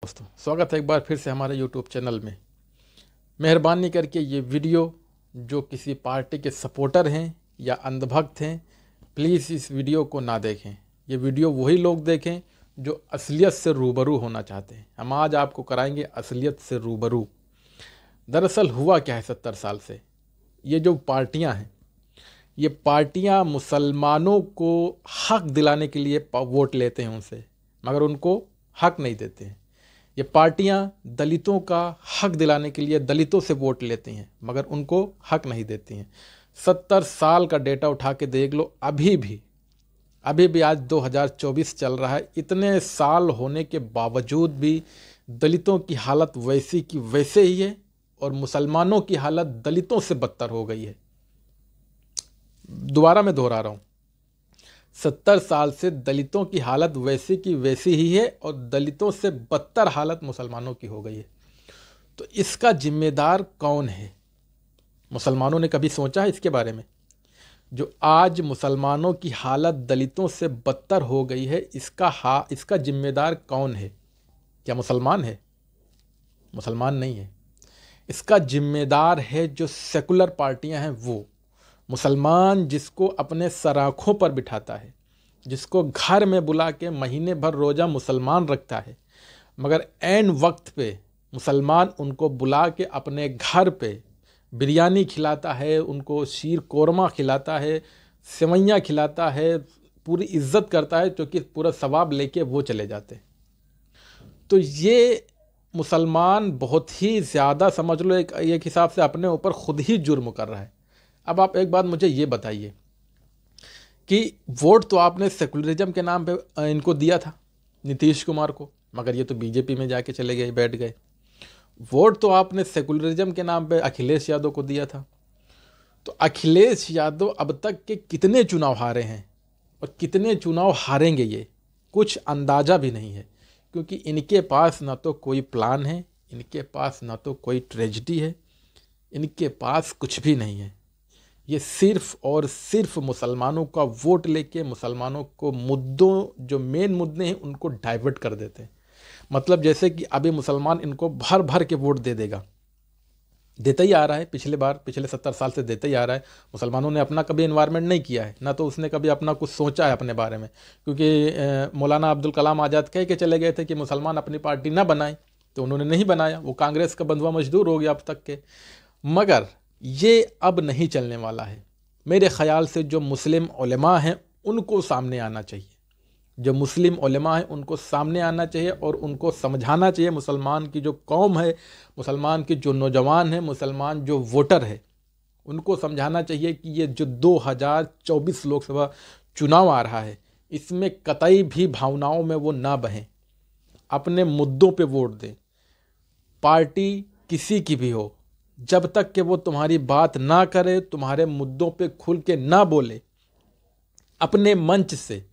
दोस्तों, स्वागत है एक बार फिर से हमारे यूट्यूब चैनल में। मेहरबानी करके ये वीडियो जो किसी पार्टी के सपोर्टर हैं या अंधभक्त हैं, प्लीज़ इस वीडियो को ना देखें। ये वीडियो वही लोग देखें जो असलियत से रूबरू होना चाहते हैं। हम आज आपको कराएंगे असलियत से रूबरू। दरअसल हुआ क्या है 70 साल से, ये जो पार्टियां हैं, ये पार्टियां मुसलमानों को हक दिलाने के लिए वोट लेते हैं उनसे, मगर उनको हक नहीं देते हैं। ये पार्टियां दलितों का हक दिलाने के लिए दलितों से वोट लेती हैं, मगर उनको हक नहीं देती हैं। 70 साल का डेटा उठा के देख लो, अभी भी आज 2024 चल रहा है। इतने साल होने के बावजूद भी दलितों की हालत वैसी की वैसे ही है और मुसलमानों की हालत दलितों से बदतर हो गई है। दोबारा मैं दोहरा रहा हूँ, 70 साल से दलितों की हालत वैसी की वैसी ही है और दलितों से बदतर हालत मुसलमानों की हो गई है। तो इसका जिम्मेदार कौन है? मुसलमानों ने कभी सोचा है इसके बारे में? जो आज मुसलमानों की हालत दलितों से बदतर हो गई है, इसका जिम्मेदार कौन है? क्या मुसलमान है? मुसलमान नहीं है। इसका जिम्मेदार है जो सेकुलर पार्टियां हैं, वो मुसलमान जिसको अपने सराखों पर बिठाता है, जिसको घर में बुला के महीने भर रोज़ा मुसलमान रखता है, मगर ऐन वक्त पे मुसलमान उनको बुला के अपने घर पे बिरयानी खिलाता है, उनको शीर कोरमा खिलाता है, सेवैयाँ खिलाता है, पूरी इज्जत करता है, क्योंकि पूरा सवाब लेके वो चले जाते हैं। तो ये मुसलमान बहुत ही ज़्यादा, समझ लो एक हिसाब से अपने ऊपर खुद ही जुर्म कर रहा है। अब आप एक बात मुझे ये बताइए कि वोट तो आपने सेकुलरिज्म के नाम पे इनको दिया था, नीतीश कुमार को, मगर ये तो बीजेपी में जाके चले गए, बैठ गए। वोट तो आपने सेकुलरिज्म के नाम पे अखिलेश यादव को दिया था। तो अखिलेश यादव अब तक के कितने चुनाव हारे हैं और कितने चुनाव हारेंगे, ये कुछ अंदाज़ा भी नहीं है, क्योंकि इनके पास ना तो कोई प्लान है, इनके पास ना तो कोई ट्रेजेडी है, इनके पास कुछ भी नहीं है। ये सिर्फ और सिर्फ मुसलमानों का वोट लेके मुसलमानों को मुद्दों, जो मेन मुद्दे हैं, उनको डाइवर्ट कर देते हैं। मतलब जैसे कि अभी मुसलमान इनको भर भर के वोट दे देगा, देता ही आ रहा है, पिछले 70 साल से देता ही आ रहा है। मुसलमानों ने अपना कभी एनवायरनमेंट नहीं किया है, ना तो उसने कभी अपना कुछ सोचा है अपने बारे में, क्योंकि मौलाना अब्दुल कलाम आज़ाद कह के चले गए थे कि मुसलमान अपनी पार्टी ना बनाए, तो उन्होंने नहीं बनाया, वो कांग्रेस का बंधुआ मजदूर हो गया अब तक के। मगर ये अब नहीं चलने वाला है। मेरे ख़याल से जो मुस्लिम उलेमा हैं उनको सामने आना चाहिए, जो मुस्लिम उलेमा हैं उनको सामने आना चाहिए और उनको समझाना चाहिए, मुसलमान की जो कौम है, मुसलमान की जो नौजवान है, मुसलमान जो वोटर है, उनको समझाना चाहिए कि ये जो 2024 लोकसभा चुनाव आ रहा है, इसमें कतई भी भावनाओं में वो ना बहें, अपने मुद्दों पे वोट दें। पार्टी किसी की भी हो, जब तक कि वो तुम्हारी बात ना करे, तुम्हारे मुद्दों पे खुल के ना बोले, अपने मंच से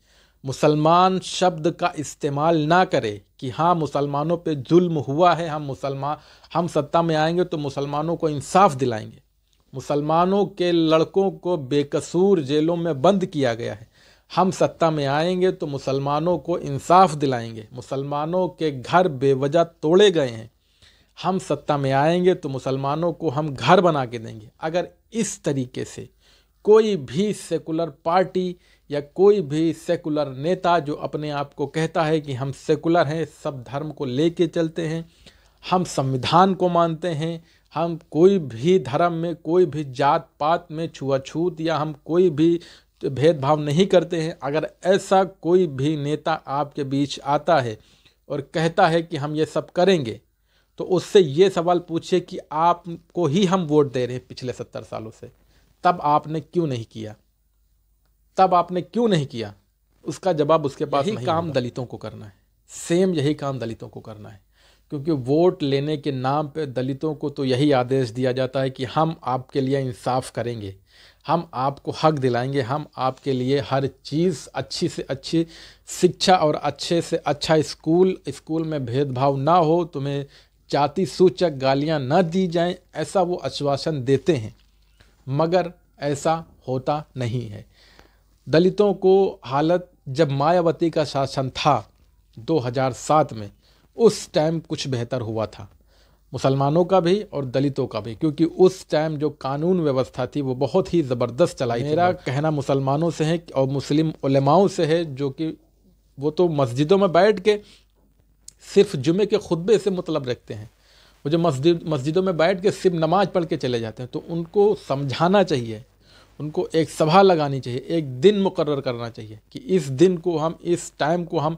मुसलमान शब्द का इस्तेमाल ना करे कि हाँ मुसलमानों पे जुल्म हुआ है, हम सत्ता में आएंगे तो मुसलमानों को इंसाफ दिलाएंगे, मुसलमानों के लड़कों को बेकसूर जेलों में बंद किया गया है, हम सत्ता में आएंगे तो मुसलमानों को इंसाफ दिलाएंगे, मुसलमानों के घर बेवजह तोड़े गए हैं, हम सत्ता में आएंगे तो मुसलमानों को हम घर बना के देंगे। अगर इस तरीके से कोई भी सेकुलर पार्टी या कोई भी सेकुलर नेता जो अपने आप को कहता है कि हम सेकुलर हैं, सब धर्म को लेके चलते हैं, हम संविधान को मानते हैं, हम कोई भी धर्म में, कोई भी जात पात में छुआछूत या हम कोई भी भेदभाव नहीं करते हैं, अगर ऐसा कोई भी नेता आपके बीच आता है और कहता है कि हम ये सब करेंगे, तो उससे ये सवाल पूछिए कि आपको ही हम वोट दे रहे हैं पिछले 70 सालों से, तब आपने क्यों नहीं किया? तब आपने क्यों नहीं किया? उसका जवाब उसके पास नहीं। काम दलितों को करना है, सेम यही काम दलितों को करना है, क्योंकि वोट लेने के नाम पे दलितों को तो यही आदेश दिया जाता है कि हम आपके लिए इंसाफ करेंगे, हम आपको हक दिलाएंगे, हम आपके लिए हर चीज़, अच्छी से अच्छी शिक्षा और अच्छे से अच्छा स्कूल में भेदभाव ना हो, तुम्हें जाति सूचक गालियां न दी जाएं, ऐसा वो आश्वासन देते हैं, मगर ऐसा होता नहीं है। दलितों को हालत, जब मायावती का शासन था 2007 में, उस टाइम कुछ बेहतर हुआ था, मुसलमानों का भी और दलितों का भी, क्योंकि उस टाइम जो कानून व्यवस्था थी वो बहुत ही ज़बरदस्त चलाई थी। मेरा कहना मुसलमानों से है और मुस्लिम उलेमाओं से है, जो कि वो तो मस्जिदों में बैठ के सिर्फ जुमे के खुतबे से मतलब रखते हैं, वो जो मस्जिदों में बैठ के सिर्फ नमाज पढ़ के चले जाते हैं, तो उनको समझाना चाहिए, उनको एक सभा लगानी चाहिए, एक दिन मुकर्रर करना चाहिए कि इस दिन को हम, इस टाइम को हम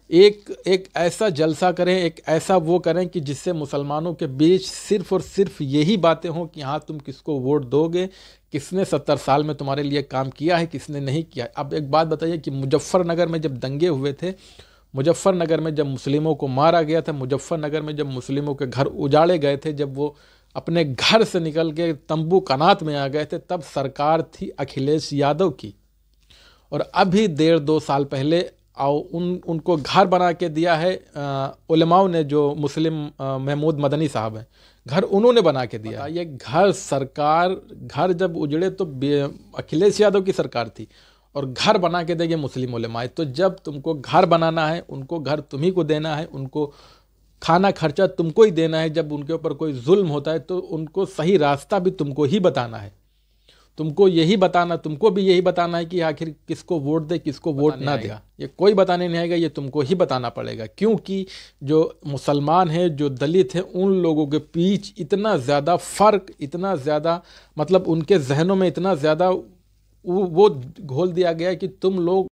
एक ऐसा जलसा करें, एक ऐसा वो करें कि जिससे मुसलमानों के बीच सिर्फ और सिर्फ यही बातें हों कि हाँ तुम किसको वोट दोगे, किसने 70 साल में तुम्हारे लिए काम किया है, किसने नहीं किया। अब एक बात बताइए कि मुजफ्फरनगर में जब दंगे हुए थे, मुजफ्फरनगर में जब मुस्लिमों को मारा गया था, मुजफ्फरनगर में जब मुस्लिमों के घर उजाड़े गए थे, जब वो अपने घर से निकल के तंबू कनात में आ गए थे, तब सरकार थी अखिलेश यादव की। और अभी 1.5-2 साल पहले उनको घर बना के दिया है उलेमाओं ने, जो मुस्लिम महमूद मदनी साहब हैं, घर उन्होंने बना के दिया। ये घर सरकार, घर जब उजड़े तो अखिलेश यादव की सरकार थी, और घर बना के देंगे मुस्लिम उलेमाए। तो जब तुमको घर बनाना है, उनको घर तुम्ही को देना है, उनको खाना खर्चा तुमको ही देना है, जब उनके ऊपर कोई जुल्म होता है तो उनको सही रास्ता भी तुमको ही बताना है, तुमको यही बताना, तुमको भी यही बताना है कि आखिर किसको वोट दे, किसको वोट ना दे। ये कोई बताने नहीं आएगा, ये तुमको ही बताना पड़ेगा, क्योंकि जो मुसलमान हैं, जो दलित हैं, उन लोगों के बीच इतना ज़्यादा फ़र्क, इतना ज़्यादा मतलब उनके जहनों में इतना ज़्यादा वो घोल दिया गया है कि तुम लोग